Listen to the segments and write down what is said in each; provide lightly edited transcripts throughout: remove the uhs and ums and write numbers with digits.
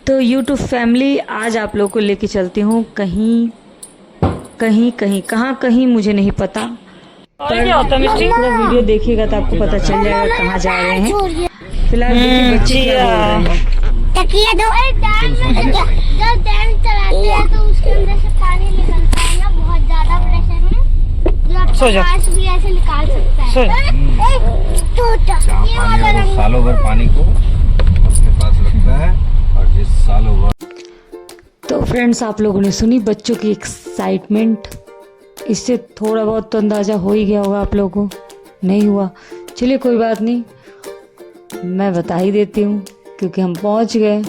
तो YouTube family, आज आप लोग को लेके चलती हूँ कहीं कहीं कहीं कहाँ कहीं मुझे नहीं पता, पर पूरा वीडियो देखिएगा तो आपको पता चल जाएगा कहाँ जा रहे हैं। फिलहाल देखिए बच्चे क्या बोल रहे हैं। तकिया दो। जब डैम चलाते हैं तो उसके अंदर से पानी निकलता है ना, बहुत ज्यादा प्रेशर में, जो आपका सांस भी ऐसे निकाल सकता है। ये वाला रंग सालों भर पानी को अपने पास रखता है, और जिस सालों भर। तो फ्रेंड्स, आप लोगों ने सुनी बच्चों की एक्साइटमेंट। इससे थोड़ा बहुत तो अंदाज़ा हो ही गया होगा आप लोगों को, नहीं हुआ? चलिए कोई बात नहीं, मैं बता ही देती हूँ क्योंकि हम पहुँच गए।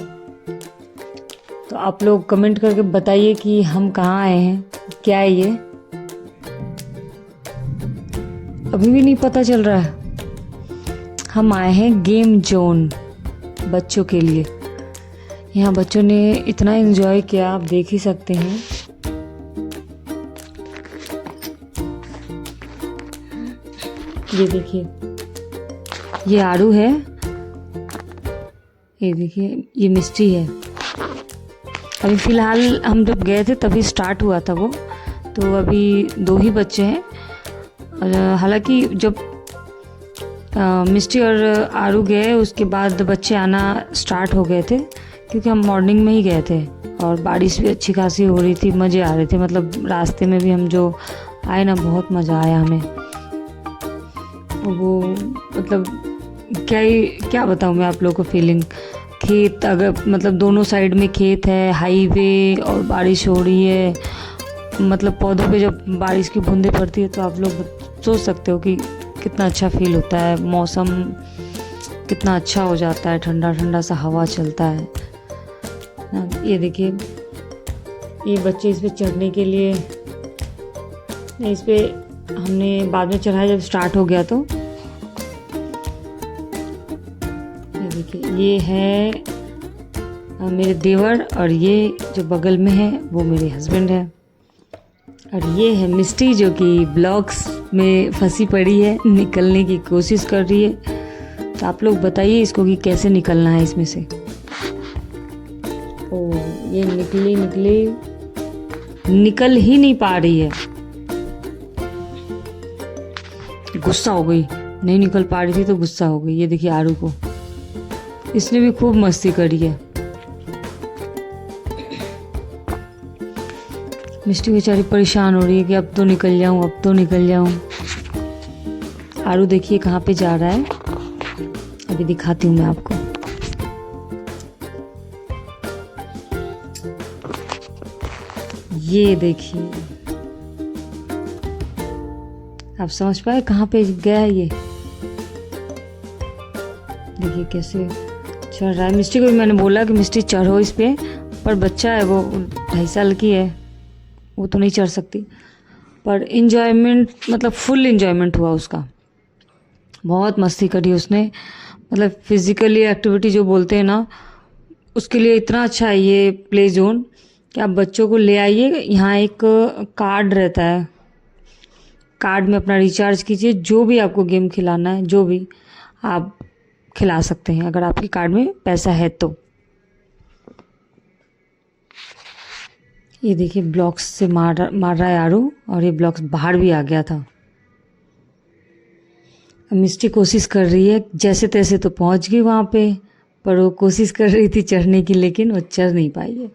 तो आप लोग कमेंट करके बताइए कि हम कहाँ आए हैं, क्या है ये, अभी भी नहीं पता चल रहा है। हम आए हैं गेम जोन बच्चों के लिए। यहाँ बच्चों ने इतना एंजॉय किया, आप देख ही सकते हैं। ये देखिए, ये आड़ू है, ये देखिए ये मिस्टी है। अभी फ़िलहाल हम जब गए थे तभी स्टार्ट हुआ था वो, तो अभी 2 ही बच्चे हैं। हालांकि जब मिस्टी और आड़ू गए उसके बाद बच्चे आना स्टार्ट हो गए थे, क्योंकि हम मॉर्निंग में ही गए थे और बारिश भी अच्छी खासी हो रही थी, मज़े आ रहे थे। मतलब रास्ते में भी हम जो आए ना, बहुत मज़ा आया हमें। वो मतलब क्या बताऊँ मैं आप लोगों को फीलिंग। खेत, अगर मतलब दोनों साइड में खेत है, हाईवे, और बारिश हो रही है, मतलब पौधों पे जब बारिश की बूंदें पड़ती है तो आप लोग सोच सकते हो कि कितना अच्छा फील होता है। मौसम कितना अच्छा हो जाता है, ठंडा ठंडा सा हवा चलता है। ये देखिए, ये बच्चे इस पे चढ़ने के लिए, इस पे हमने बाद में चढ़ाया जब स्टार्ट हो गया। तो ये देखिए, ये है मेरे देवर, और ये जो बगल में है वो मेरे हस्बैंड है, और ये है मिस्टी जो कि ब्लॉक्स में फंसी पड़ी है, निकलने की कोशिश कर रही है। तो आप लोग बताइए इसको कि कैसे निकलना है इसमें से। ओ, ये निकली निकल ही नहीं पा रही है, गुस्सा हो गई, नहीं निकल पा रही थी तो गुस्सा हो गई। ये देखिए आरू को, इसने भी खूब मस्ती करी है। मिस्टी बेचारी परेशान हो रही है कि अब तो निकल जाऊं, अब तो निकल जाऊं। आरू देखिए कहाँ पे जा रहा है, अभी दिखाती हूँ मैं आपको। ये देखिए, आप समझ पाए कहाँ पे गया है ये। देखिए कैसे चढ़ रहा है। मिस्टी को भी मैंने बोला कि मिस्टी चढ़ो इस पे, पर बच्चा है वो, 2.5 साल की है, वो तो नहीं चढ़ सकती। पर इंजॉयमेंट, मतलब फुल इंजॉयमेंट हुआ उसका, बहुत मस्ती करी उसने। मतलब फिजिकली एक्टिविटी जो बोलते हैं ना, उसके लिए इतना अच्छा है ये प्ले जोन कि आप बच्चों को ले आइए। यहाँ एक कार्ड रहता है, कार्ड में अपना रिचार्ज कीजिए, जो भी आपको गेम खिलाना है जो भी आप खिला सकते हैं, अगर आपके कार्ड में पैसा है तो। ये देखिए ब्लॉक्स से मार रहा है आरू, और ये ब्लॉक्स बाहर भी आ गया था। मिस्टी कोशिश कर रही है जैसे तैसे तो पहुंच गई वहाँ पे, पर वो कोशिश कर रही थी चढ़ने की, लेकिन वो चढ़ नहीं पाई है।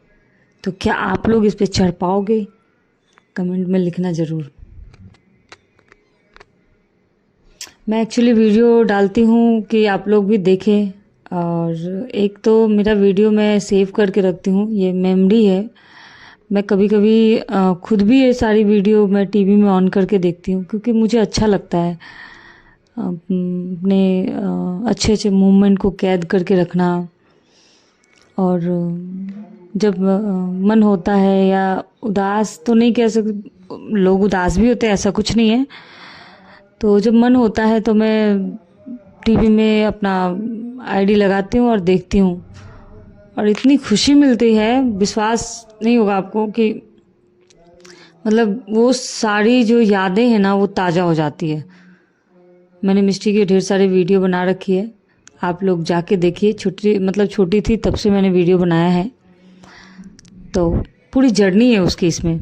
तो क्या आप लोग इस पे चढ़ पाओगे? कमेंट में लिखना ज़रूर। मैं एक्चुअली वीडियो डालती हूँ कि आप लोग भी देखें, और एक तो मेरा वीडियो मैं सेव करके रखती हूँ, ये मेमोरी है। मैं कभी कभी खुद भी ये सारी वीडियो मैं टीवी में ऑन करके देखती हूँ, क्योंकि मुझे अच्छा लगता है अपने अच्छे अच्छे मूवमेंट को कैद करके रखना। और जब मन होता है, या उदास तो नहीं कह सकते, लोग उदास भी होते हैं, ऐसा कुछ नहीं है, तो जब मन होता है तो मैं टीवी में अपना आईडी लगाती हूँ और देखती हूँ, और इतनी खुशी मिलती है, विश्वास नहीं होगा आपको कि मतलब वो सारी जो यादें हैं ना वो ताज़ा हो जाती है। मैंने मिस्टी की ढेर सारी वीडियो बना रखी है, आप लोग जाके देखिए। छोटी थी तब से मैंने वीडियो बनाया है, तो पूरी जर्नी है उसकी इसमें,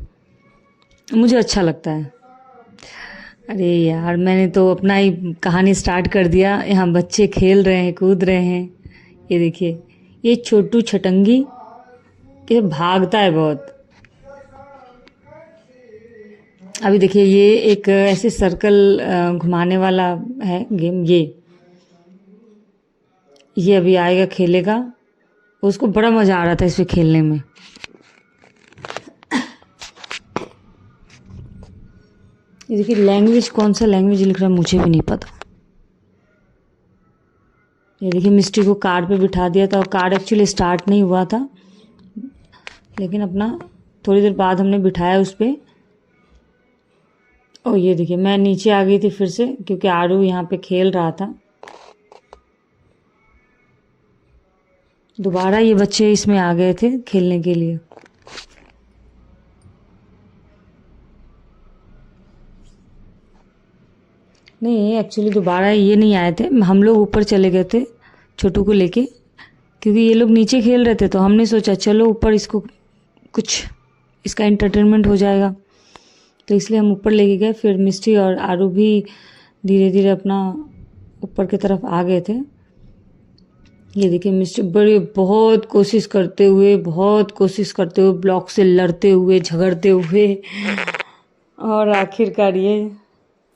मुझे अच्छा लगता है। अरे यार, मैंने तो अपना ही कहानी स्टार्ट कर दिया। यहाँ बच्चे खेल रहे हैं, कूद रहे हैं। ये देखिए, ये छोटू छटंगी ये भागता है बहुत। अभी देखिए, ये एक ऐसे सर्कल घुमाने वाला है गेम। ये अभी आएगा, खेलेगा। उसको बड़ा मज़ा आ रहा था इसमें खेलने में। ये देखिए, लैंग्वेज कौन सा लैंग्वेज लिख रहा है मुझे भी नहीं पता। ये देखिए, मिस्टी को कार पे बिठा दिया था और कार एक्चुअली स्टार्ट नहीं हुआ था, लेकिन अपना थोड़ी देर बाद हमने बिठाया उस पर। और ये देखिए, मैं नीचे आ गई थी फिर से, क्योंकि आरू यहाँ पे खेल रहा था। दोबारा ये बच्चे इसमें आ गए थे खेलने के लिए। नहीं, एक्चुअली दोबारा ये नहीं आए थे, हम लोग ऊपर चले गए थे छोटू को लेके, क्योंकि ये लोग नीचे खेल रहे थे। तो हमने सोचा चलो ऊपर, इसको कुछ इसका एंटरटेनमेंट हो जाएगा, तो इसलिए हम ऊपर लेके गए। फिर मिस्टी और आरू भी धीरे धीरे अपना ऊपर की तरफ आ गए थे। ये देखिए, मिस्टी बहुत कोशिश करते हुए ब्लॉक से लड़ते हुए, झगड़ते हुए, और आखिरकार ये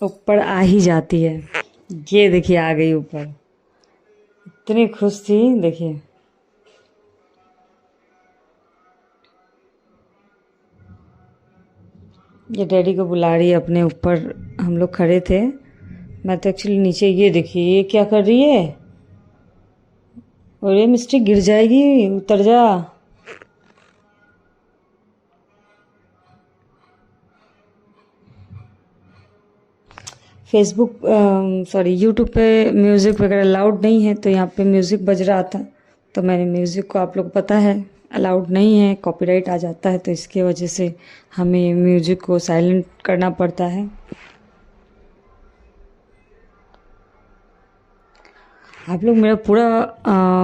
ऊपर आ ही जाती है। ये देखिए, आ गई ऊपर। इतनी खुश थी, देखिए। ये डैडी को बुला रही है अपने ऊपर। हम लोग खड़े थे, मैं तो एक्चुअली नीचे। ये देखिए, ये क्या कर रही है। और ये मिस्टी गिर जाएगी, उतर जा। यूट्यूब पे म्यूज़िक वगैरह अलाउड नहीं है, तो यहाँ पे म्यूज़िक बज रहा था, तो मैंने म्यूज़िक को, आप लोग पता है अलाउड नहीं है, कॉपीराइट आ जाता है, तो इसके वजह से हमें म्यूज़िक को साइलेंट करना पड़ता है। आप लोग मेरा पूरा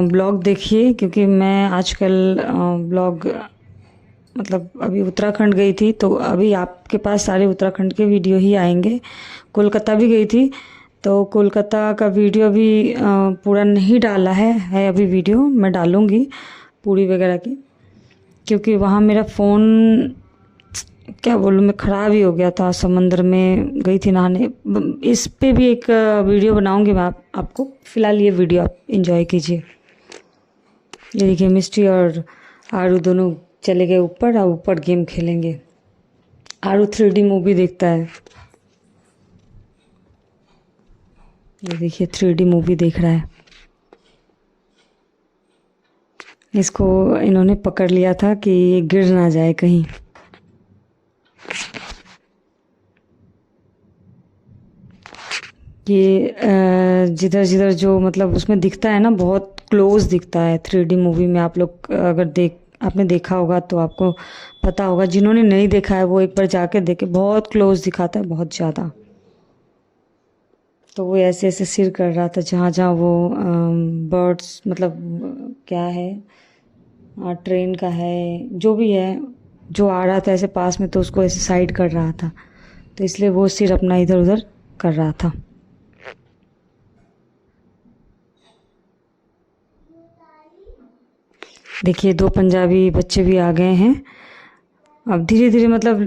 ब्लॉग देखिए, क्योंकि मैं आजकल ब्लॉग मतलब अभी उत्तराखंड गई थी, तो अभी आपके पास सारे उत्तराखंड के वीडियो ही आएंगे। कोलकाता भी गई थी, तो कोलकाता का वीडियो अभी पूरा नहीं डाला है अभी वीडियो मैं डालूँगी पूरी वगैरह की, क्योंकि वहाँ मेरा फ़ोन क्या बोलूँ मैं, ख़राब ही हो गया था। समंदर में गई थी नहाने। इस पे भी एक वीडियो बनाऊँगी मैं आपको। फ़िलहाल ये वीडियो आप एंजॉय कीजिए। ये देखिए, मिस्टी और आरू दोनों चले गए ऊपर, और ऊपर गेम खेलेंगे। आरू 3D मूवी देखता है। ये देखिए, 3D मूवी देख रहा है। इसको इन्होंने पकड़ लिया था कि गिर ना जाए कहीं। ये जिधर जिधर जो मतलब उसमें दिखता है ना, बहुत क्लोज दिखता है 3D मूवी में। आप लोग अगर आपने देखा होगा तो आपको पता होगा। जिन्होंने नहीं देखा है वो एक बार जाके देखे, बहुत क्लोज दिखाता है, बहुत ज़्यादा। तो वो ऐसे ऐसे सिर कर रहा था जहाँ जहाँ वो बर्ड्स मतलब क्या है, ट्रेन का है, जो भी है, जो आ रहा था ऐसे पास में, तो उसको ऐसे साइड कर रहा था, तो इसलिए वो सिर अपना इधर उधर कर रहा था। देखिए, 2 पंजाबी बच्चे भी आ गए हैं। अब धीरे धीरे मतलब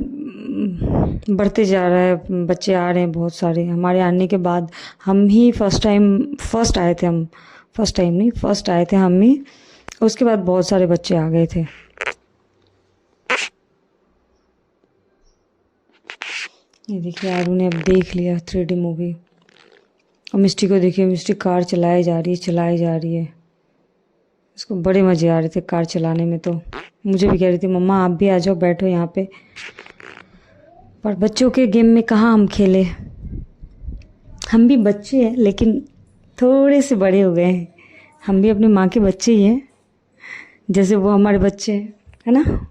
बढ़ते जा रहा है, बच्चे आ रहे हैं बहुत सारे। हमारे आने के बाद हम ही फर्स्ट आए थे हम, फर्स्ट टाइम नहीं, फर्स्ट आए थे हम ही। उसके बाद बहुत सारे बच्चे आ गए थे। ये देखिए, आरू ने अब देख लिया 3D मूवी। और मिस्टी को देखिए, मिस्टी कार चलाई जा रही है। उसको बड़े मज़े आ रहे थे कार चलाने में। तो मुझे भी कह रही थी, मम्मा आप भी आ जाओ, बैठो यहाँ पे। पर बच्चों के गेम में कहाँ हम खेले। हम भी बच्चे हैं, लेकिन थोड़े से बड़े हो गए हैं। हम भी अपनी माँ के बच्चे ही हैं, जैसे वो हमारे बच्चे हैं, है ना।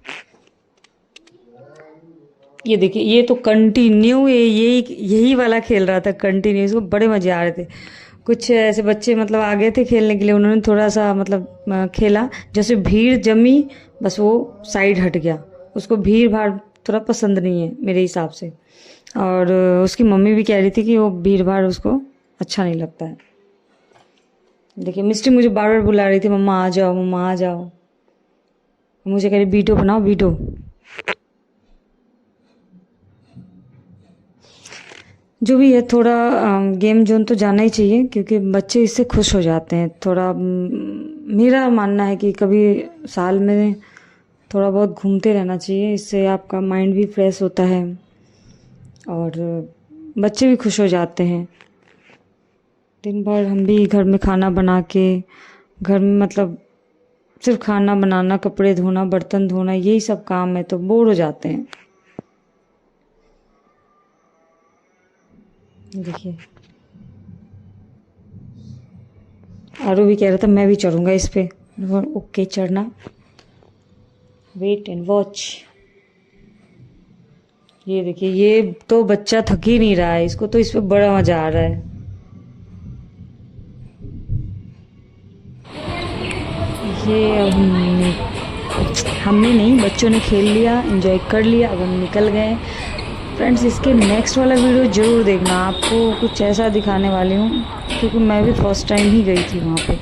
ये देखिए, ये तो कंटिन्यू यही वाला खेल रहा था, कंटिन्यू। इसको बड़े मज़े आ रहे थे। कुछ ऐसे बच्चे मतलब आ गए थे खेलने के लिए, उन्होंने थोड़ा सा मतलब खेला, जैसे भीड़ जमी बस वो साइड हट गया। उसको भीड़ भाड़ थोड़ा पसंद नहीं है मेरे हिसाब से, और उसकी मम्मी भी कह रही थी कि वो भीड़ भाड़ उसको अच्छा नहीं लगता है। देखिए मिस्टी मुझे बार बार बुला रही थी, मम्मा आ जाओ, मम्मा आ जाओ। मुझे कह रही वीडियो बनाओ वीडियो। जो भी है, थोड़ा गेम जोन तो जाना ही चाहिए, क्योंकि बच्चे इससे खुश हो जाते हैं। थोड़ा मेरा मानना है कि कभी साल में थोड़ा बहुत घूमते रहना चाहिए, इससे आपका माइंड भी फ्रेश होता है और बच्चे भी खुश हो जाते हैं। दिन भर हम भी घर में खाना बना के, घर में मतलब सिर्फ खाना बनाना, कपड़े धोना, बर्तन धोना, यही सब काम है, तो बोर हो जाते हैं। देखिए आरू भी कह रहा था मैं भी चढ़ूंगा इस पे। ओके चढ़ना, वेट एंड वॉच। ये देखिए, ये तो बच्चा थक ही नहीं रहा है, इसको तो इस पे बड़ा मजा आ रहा है। ये हमने नहीं, बच्चों ने खेल लिया, एंजॉय कर लिया, अब हम निकल गए। फ्रेंड्स इसके नेक्स्ट वाला वीडियो ज़रूर देखना, आपको कुछ ऐसा दिखाने वाली हूँ, क्योंकि मैं भी फर्स्ट टाइम ही गई थी वहाँ पे,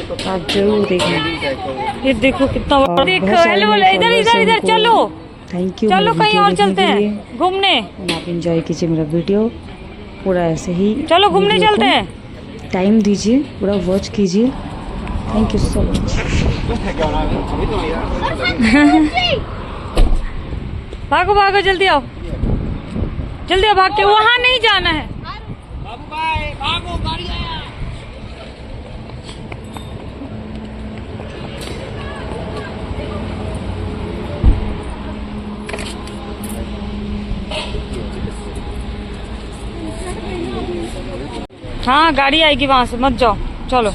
तो आप जरूर देखना। ये देखो कितना बड़ा, देखो हेलो इधर इधर इधर चलो, थैंक यू। चलो कहीं और चलते हैं घूमने। आप एंजॉय कीजिए मेरा वीडियो पूरा, ऐसे ही चलो घूमने चलते हैं, टाइम दीजिए, पूरा वॉच कीजिए। Thank you so much. भागो भागो जल्दी आओ, जल्दी आओ, भाग के वहां नहीं जाना है। हाँ गाड़ी आएगी वहां से, मत जाओ, चलो।